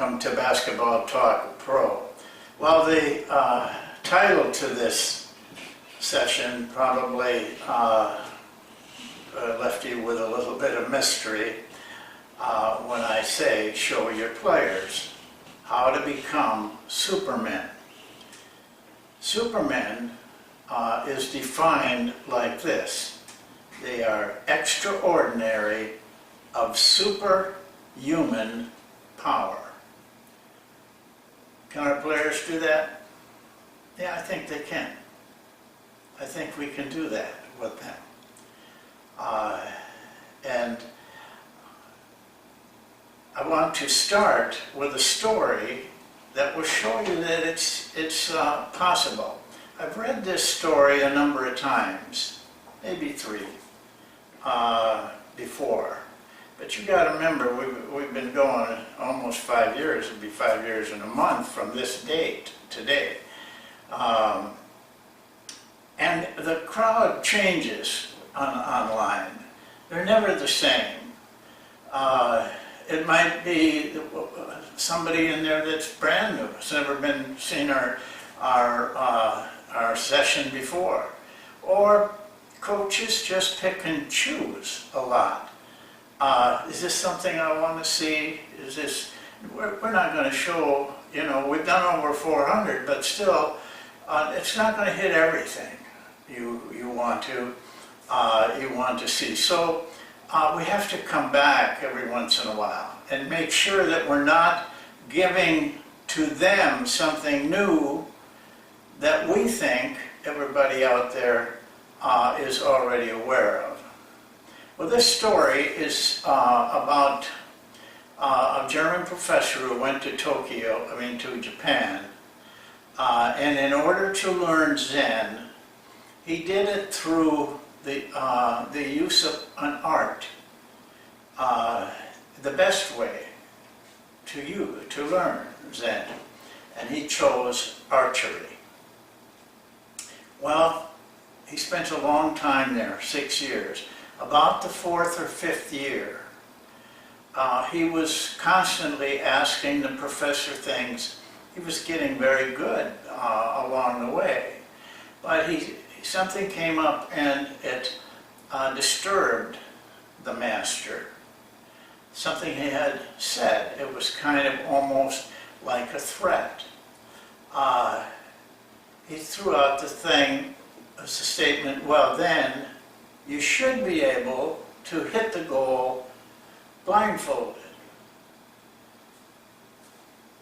welcome to Basketball Talk Pro. Well, the title to this session probably left you with a little bit of mystery when I say show your players how to become supermen. Supermen is defined like this. They are extraordinary of superhuman power. Can our players do that? Yeah, I think they can. I think we can do that with them. And I want to start with a story that will show you that it's possible. I've read this story a number of times, maybe 3 before. But you got to remember, we've been going almost 5 years. It'll be 5 years in a month from this date, today. And the crowd changes online. They're never the same. It might be somebody in there that's brand new, has never seen our session before. Or coaches just pick and choose a lot. Is this something I want to see? Is this, we're not going to show, you know, we've done over 400, but still, it's not going to hit everything you want to see. So we have to come back every once in a while and make sure that we're not giving to them something new that we think everybody out there is already aware of. Well, this story is about a German professor who went to to Japan, and in order to learn Zen, he did it through the use of an art. The best way to learn Zen, and he chose archery. Well, he spent a long time there, 6 years. About the 4th or 5th year, he was constantly asking the professor things. He was getting very good along the way, but something came up and it disturbed the master. Something he had said. It was kind of almost like a threat. He threw out the thing as a statement, well then, you should be able to hit the goal blindfolded.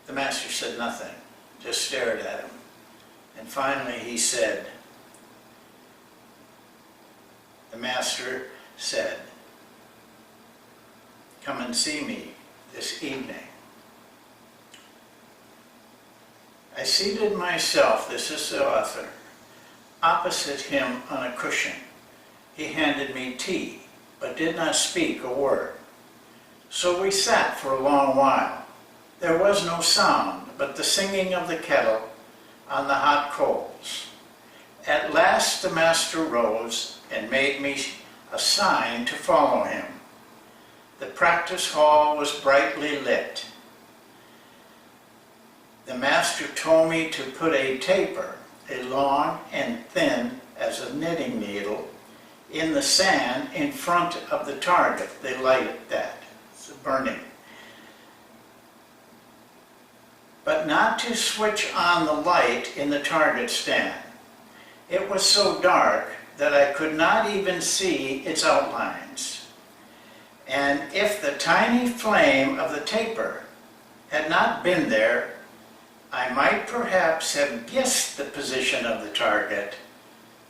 The master said nothing, just stared at him. And finally he said, the master said, come and see me this evening. I seated myself, this is the author, opposite him on a cushion. He handed me tea, but did not speak a word. So we sat for a long while. There was no sound but the singing of the kettle on the hot coals. At last the master rose and made me a sign to follow him. The practice hall was brightly lit. The master told me to put a taper, a long and thin as a knitting needle, in the sand in front of the target. They light that. It's burning. But not to switch on the light in the target stand. It was so dark that I could not even see its outlines. And if the tiny flame of the taper had not been there, I might perhaps have guessed the position of the target,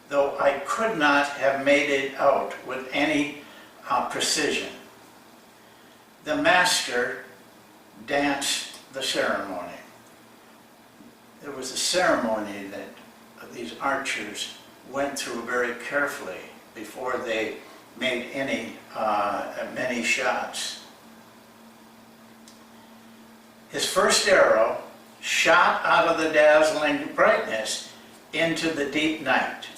though I could not have made it out with any precision. The master danced the ceremony. There was a ceremony that these archers went through very carefully before they made many shots. His first arrow shot out of the dazzling brightness into the deep night.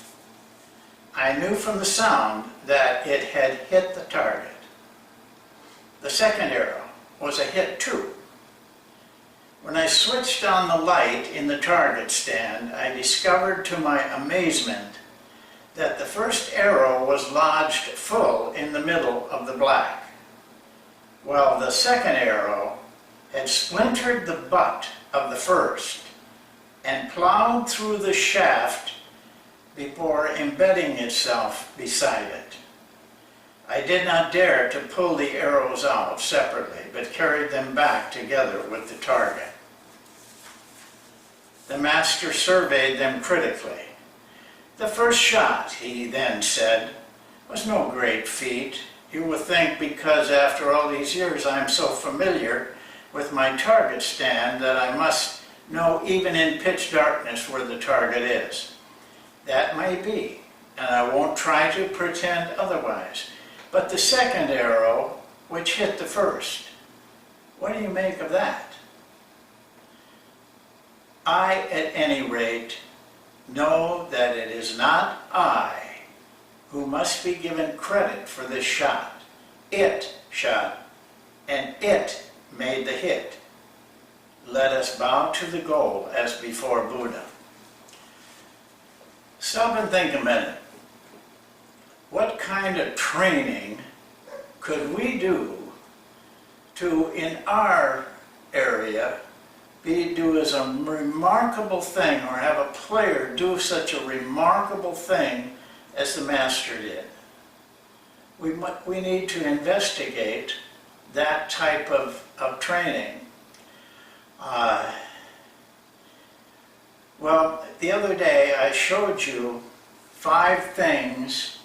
I knew from the sound that it had hit the target. The second arrow was a hit too. When I switched on the light in the target stand, I discovered to my amazement that the first arrow was lodged full in the middle of the black, while the second arrow had splintered the butt of the first and plowed through the shaft before embedding itself beside it. I did not dare to pull the arrows out separately, but carried them back together with the target. The master surveyed them critically. "The first shot," he then said, "was no great feat. You will think because after all these years I am so familiar with my target stand that I must know even in pitch darkness where the target is. That may be, and I won't try to pretend otherwise. But the second arrow, which hit the first, what do you make of that? I, at any rate, know that it is not I who must be given credit for this shot. It shot, and it made the hit. Let us bow to the goal as before Buddha." Stop and think a minute. What kind of training could we do to, in our area, do as a remarkable thing, or have a player do such a remarkable thing as the master did? We need to investigate that type of training. Well, the other day I showed you 5 things,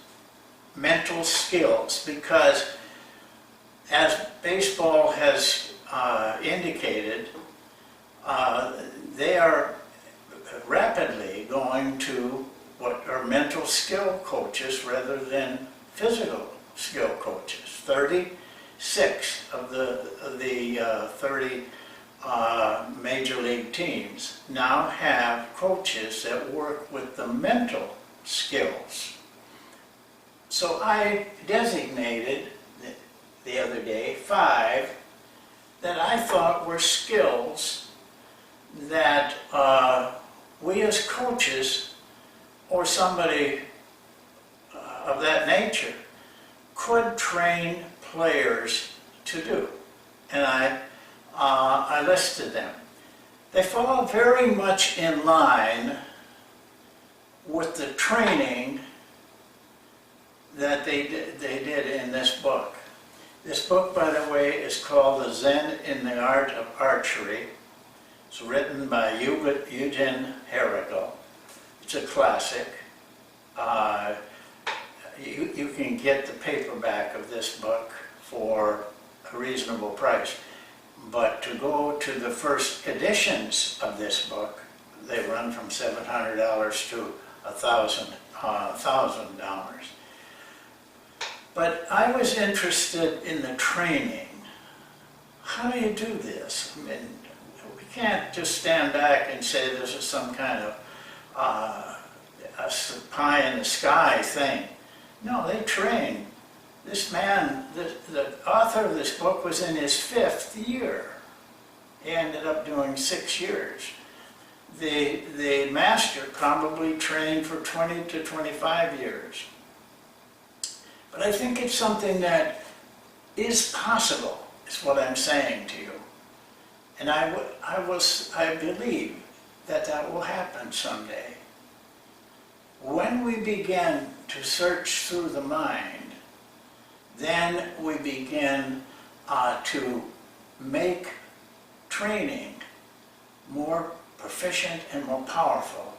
mental skills, because as baseball has indicated, they are rapidly going to what are mental skill coaches rather than physical skill coaches. 36 of the 30 major league teams now have coaches that work with the mental skills. So I designated the other day 5 that I thought were skills that we as coaches or somebody of that nature could train players to do. And I listed them. They fall very much in line with the training that they did in this book. This book, by the way, is called The Zen in the Art of Archery. It's written by Eugen Herrigel. It's a classic. You can get the paperback of this book for a reasonable price. But to go to the first editions of this book, they run from $700 to $1,000. But I was interested in the training. How do you do this? I mean, we can't just stand back and say this is some kind of a pie in the sky thing. No, they train. This man, the author of this book, was in his 5th year. He ended up doing 6 years. The master probably trained for 20 to 25 years. But I think it's something that is possible, is what I'm saying to you. And I believe that will happen someday. When we begin to search through the mind, then we begin to make training more proficient and more powerful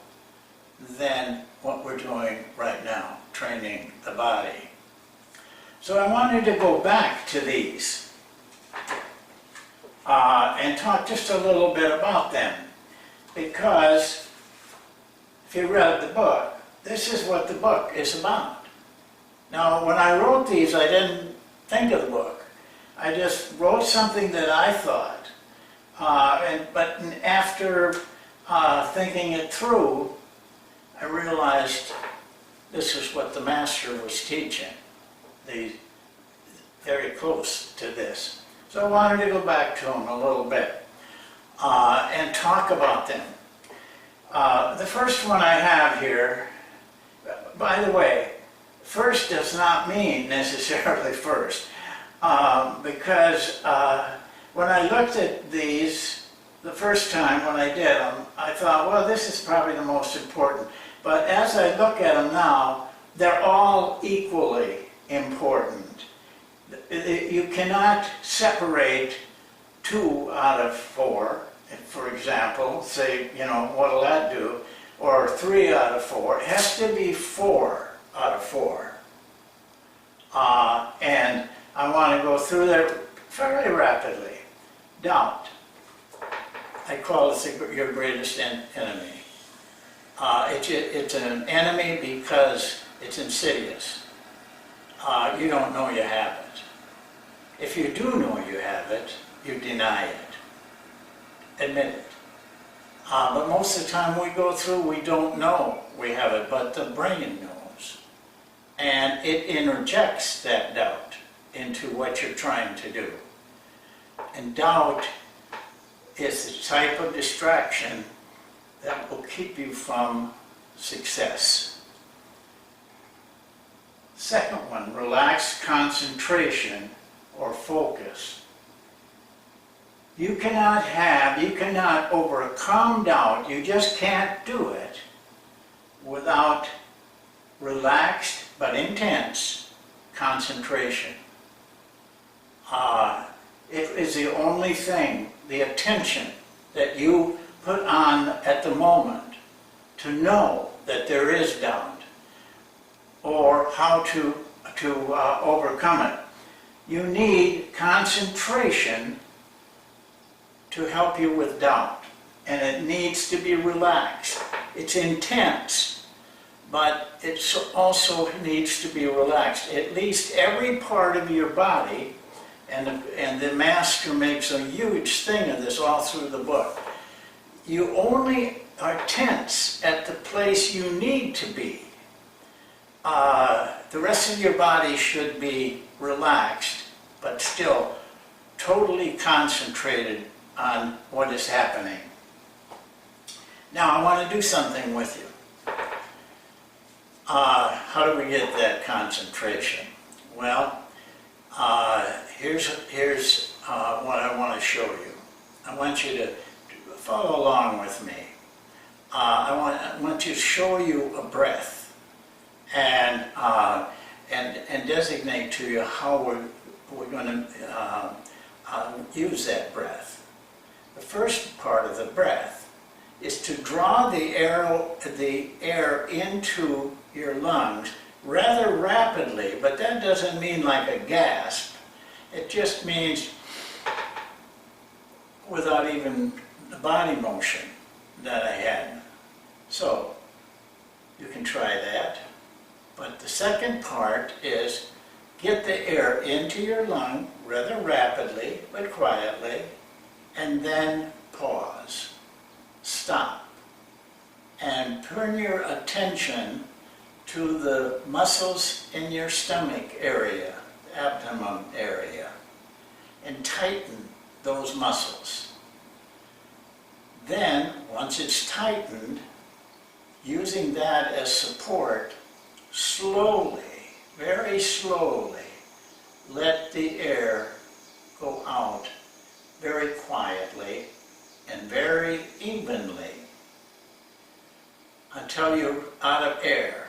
than what we're doing right now, training the body. So I wanted to go back to these and talk just a little bit about them, because if you read the book, this is what the book is about. Now, when I wrote these, I didn't think of the book. I just wrote something that I thought. But after thinking it through, I realized this is what the master was teaching. Very close to this. So I wanted to go back to him a little bit. and talk about them. The first one I have here, by the way, first does not mean necessarily first, because when I looked at these the first time when I did them, I thought, well, this is probably the most important. But as I look at them now, they're all equally important. You cannot separate 2 out of 4, for example, say, you know, what'll that do? Or 3 out of 4. It has to be 4 out of 4. And I want to go through there fairly rapidly. Doubt. I call it your greatest enemy. It's an enemy because it's insidious. You don't know you have it. If you do know you have it, you deny it. Admit it. But most of the time we go through, we don't know we have it, but the brain knows. And it interjects that doubt into what you're trying to do. And doubt is the type of distraction that will keep you from success. Second one, relaxed concentration or focus. You cannot overcome doubt, you just can't do it without relaxed but intense concentration. It is the only thing, the attention that you put on at the moment to know that there is doubt or how to overcome it. You need concentration to help you with doubt, and it needs to be relaxed. It's intense, but it also needs to be relaxed. At least every part of your body, and the master makes a huge thing of this all through the book. You only are tense at the place you need to be. The rest of your body should be relaxed, but still totally concentrated on what is happening. Now I want to do something with you. How do we get that concentration? Well, here's what I want to show you. I want you to follow along with me. I want to show you a breath and designate to you how we're going to use that breath. The first part of the breath is to draw the air into your lungs rather rapidly, but that doesn't mean like a gasp. It just means without even the body motion that I had. So you can try that. But the second part is get the air into your lung rather rapidly but quietly, and then pause. Stop. And turn your attention to the muscles in your stomach area, abdomen area, and tighten those muscles. Then, once it's tightened, using that as support, slowly, very slowly, let the air go out very quietly and very evenly until you're out of air.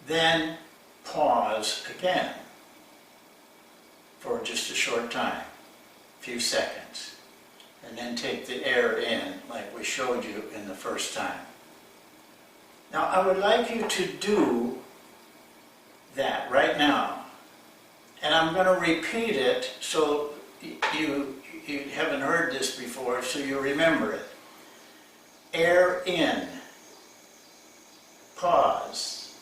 Then pause again for just a short time, a few seconds, and then take the air in like we showed you in the first time. Now I would like you to do that right now, and I'm going to repeat it so you haven't heard this before, so you remember it. Air in, pause,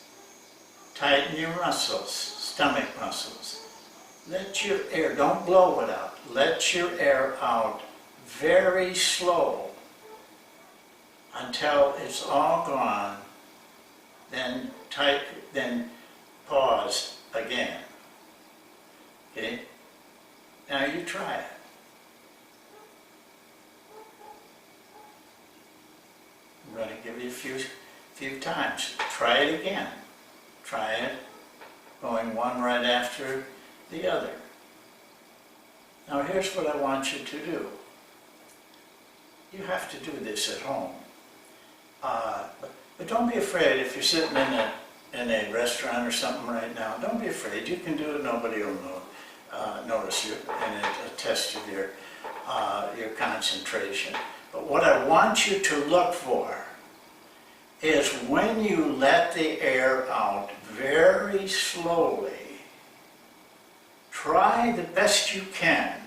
tighten your muscles, stomach muscles. Let your air, don't blow it out, let your air out very slow until it's all gone, then pause again. Okay? Now you try it. I'm going to give you a few times. Try it again. Try it going one right after the other. Now here's what I want you to do. You have to do this at home. But don't be afraid if you're sitting in a restaurant or something right now. Don't be afraid. You can do it. Nobody will notice you, and it'll test of your concentration. But what I want you to look for is when you let the air out very slowly, try the best you can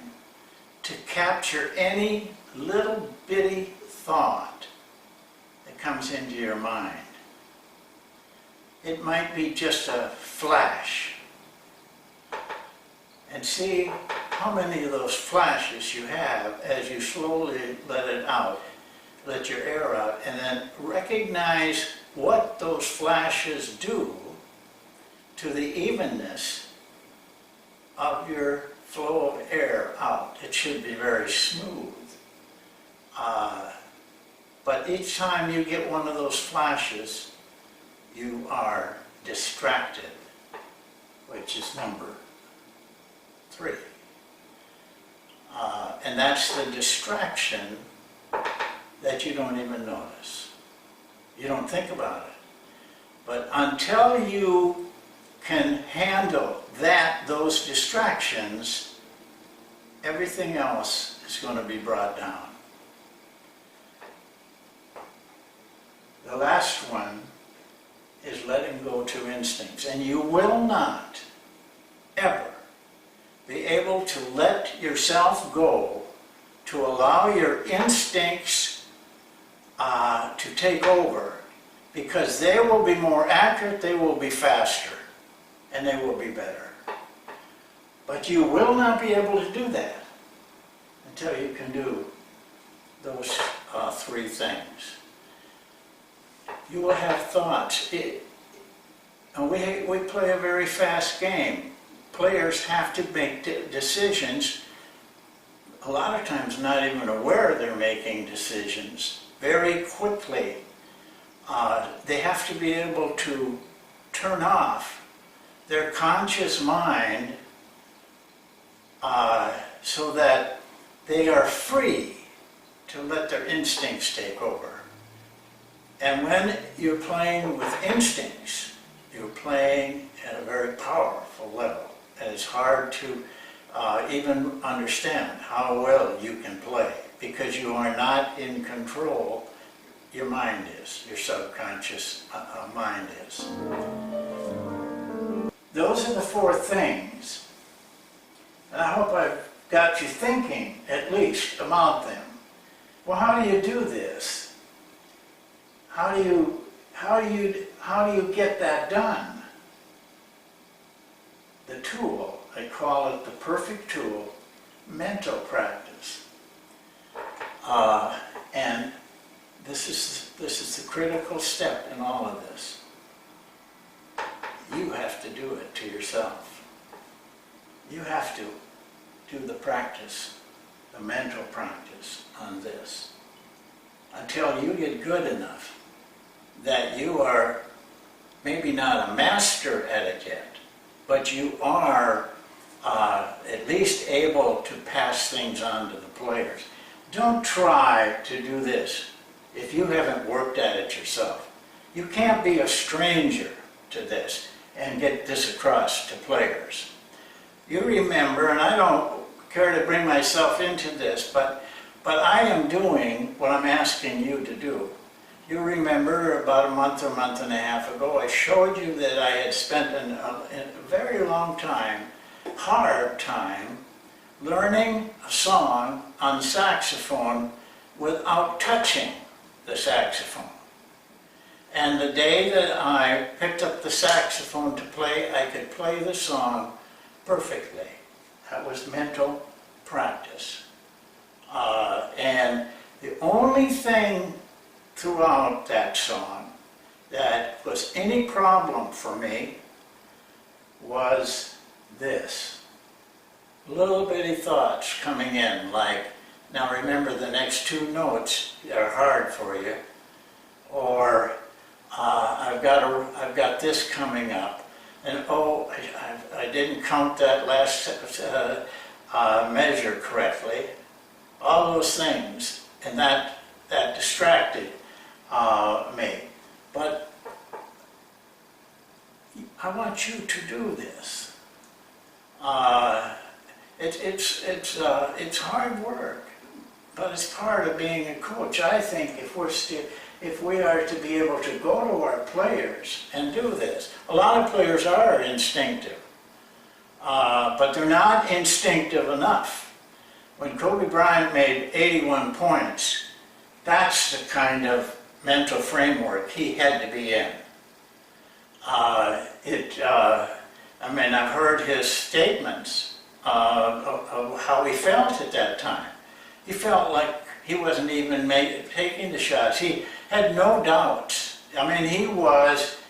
to capture any little bitty thought that comes into your mind. It might be just a flash. And see how many of those flashes you have as you slowly let it out, let your air out, and then recognize what those flashes do to the evenness of your flow of air out. It should be very smooth. But each time you get one of those flashes, you are distracted, which is number 3. And that's the distraction that you don't even notice. You don't think about it. But until you can handle those distractions, everything else is going to be brought down. The last one is letting go to instincts. And you will not ever be able to let yourself go to allow your instincts to take over, because they will be more accurate, they will be faster, and they will be better. But you will not be able to do that until you can do those 3 things. You will have thoughts. And we play a very fast game. Players have to make decisions, a lot of times not even aware they're making decisions, very quickly. They have to be able to turn off their conscious mind so that they are free to let their instincts take over. And when you're playing with instincts, you're playing at a very powerful level. And it's hard to even understand how well you can play, because you are not in control. Your mind is, your subconscious mind is. Those are the 4 things. And I hope I've got you thinking at least about them. Well, how do you do this? How do you get that done? The tool, I call it the perfect tool, mental practice. And this is the critical step in all of this. You have to do it to yourself. You have to do the practice, the mental practice on this, until you get good enough that you are maybe not a master at it yet, but you are at least able to pass things on to the players. Don't try to do this if you haven't worked at it yourself. You can't be a stranger to this and get this across to players. You remember, and I don't care to bring myself into this, but I am doing what I'm asking you to do. You remember about a month or month and a half ago, I showed you that I had spent a very long time, hard time, learning a song on saxophone without touching the saxophone. And the day that I picked up the saxophone to play, I could play the song perfectly. That was mental practice. And the only thing throughout that song that was any problem for me was this. Little bitty thoughts coming in, like, now remember the next 2 notes are hard for you. or I've got this coming up, and oh, I didn't count that last measure correctly. All those things, and that distracted me. But I want you to do this. It's hard work, but it's part of being a coach. I think if we are to be able to go to our players and do this, a lot of players are instinctive, but they're not instinctive enough. When Kobe Bryant made 81 points, that's the kind of mental framework he had to be in. I mean, I've heard his statements of how he felt at that time. He felt like he wasn't even taking the shots. He had no doubts. I mean, he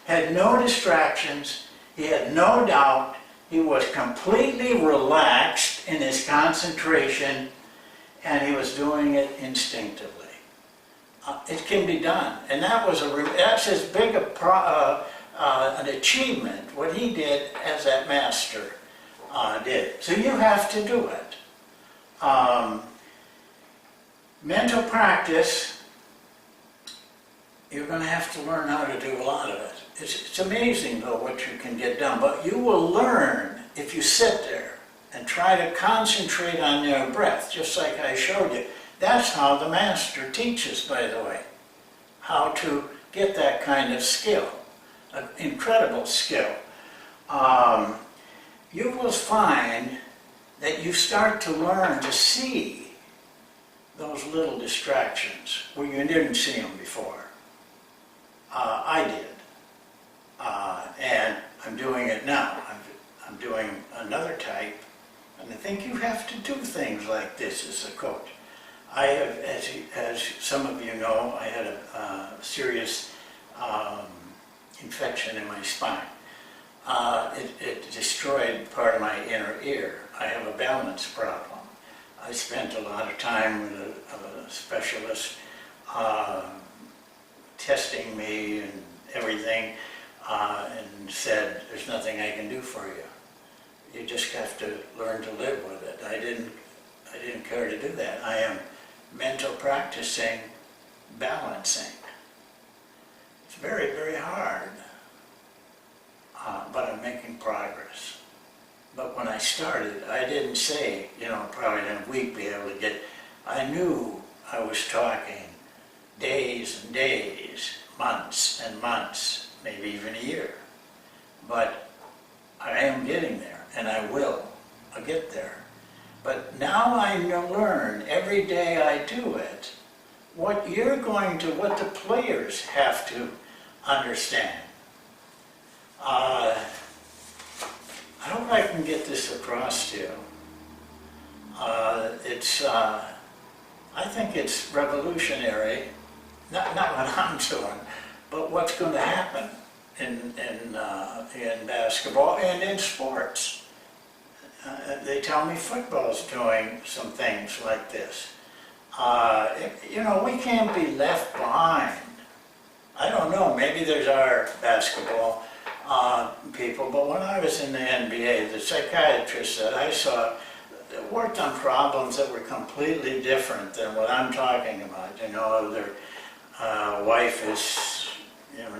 had no distractions. He had no doubt. He was completely relaxed in his concentration, and he was doing it instinctively. It can be done, and that's as big an achievement, what he did as that master did. So you have to do it. Mental practice, you're going to have to learn how to do a lot of it. It's amazing, though, what you can get done, but you will learn if you sit there and try to concentrate on your breath, just like I showed you. That's how the master teaches, by the way, how to get that kind of skill, an incredible skill. You will find that you start to learn to see those little distractions where you didn't see them before. I did. And I'm doing it now. I'm doing another type, and I think you have to do things like this as a coach. I have, as some of you know, I had a serious infection in my spine. It destroyed part of my inner ear. I have a balance problem. I spent a lot of time with a specialist testing me and everything, and said, there's nothing I can do for you. You just have to learn to live with it. I didn't care to do that. I am mental practicing balancing. It's very, very hard, but I'm making progress. But when I started, I didn't say, probably in a week be able to get, I knew I was talking days and days, months and months, maybe even a year. But I am getting there, and I will. I'll get there. But now I learn every day I do it, what the players have to understand. I hope I can get this across to you. I think it's revolutionary, not what I'm doing, but what's going to happen in basketball and in sports. They tell me football's doing some things like this. We can't be left behind. I don't know, maybe there's our basketball people, but when I was in the NBA, the psychiatrist that I saw worked on problems that were completely different than what I'm talking about. Their wife is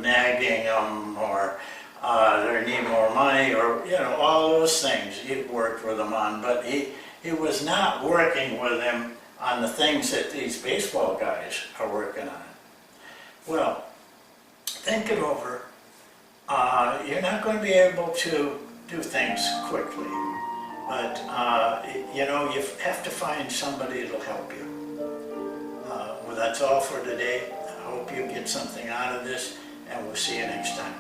nagging them, or they need more money, or all those things he worked with them on, but he was not working with them on the things that these baseball guys are working on. Well, think it over. You're not going to be able to do things quickly, but you have to find somebody that'll help you. Well, that's all for today. I hope you get something out of this, and we'll see you next time.